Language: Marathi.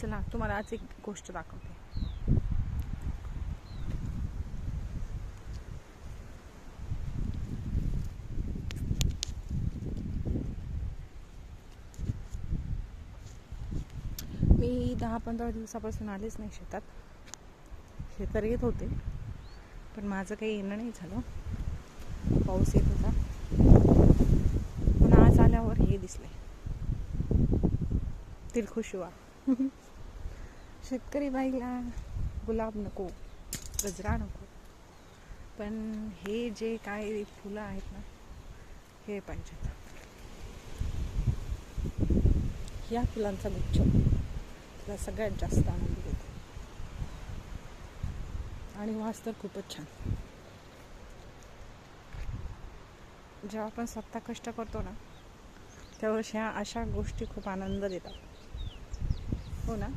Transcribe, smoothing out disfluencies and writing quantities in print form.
चला तुम्हाला आज एक गोष्ट दाखवते. मी 10-15 दिवसापासून आलेच नाही शेतात. शेतात येत होते पण माझं काही येणं नाही झालं. पाऊस येत होता. पण आज आल्यावर हे दिसले, दिलखुशवा. शेतकरी बाईला गुलाब नको, गजरा नको, पण हे जे काय फुलं आहेत ना, हे पाहिजेत. या फुलांचा गुच्छ तिला सगळ्यात जास्त आनंद देतो आणि वास तर खूपच छान. जेव्हा आपण स्वतः कष्ट करतो ना, तेव्हा अशा गोष्टी खूप आनंद देतात. हो ना.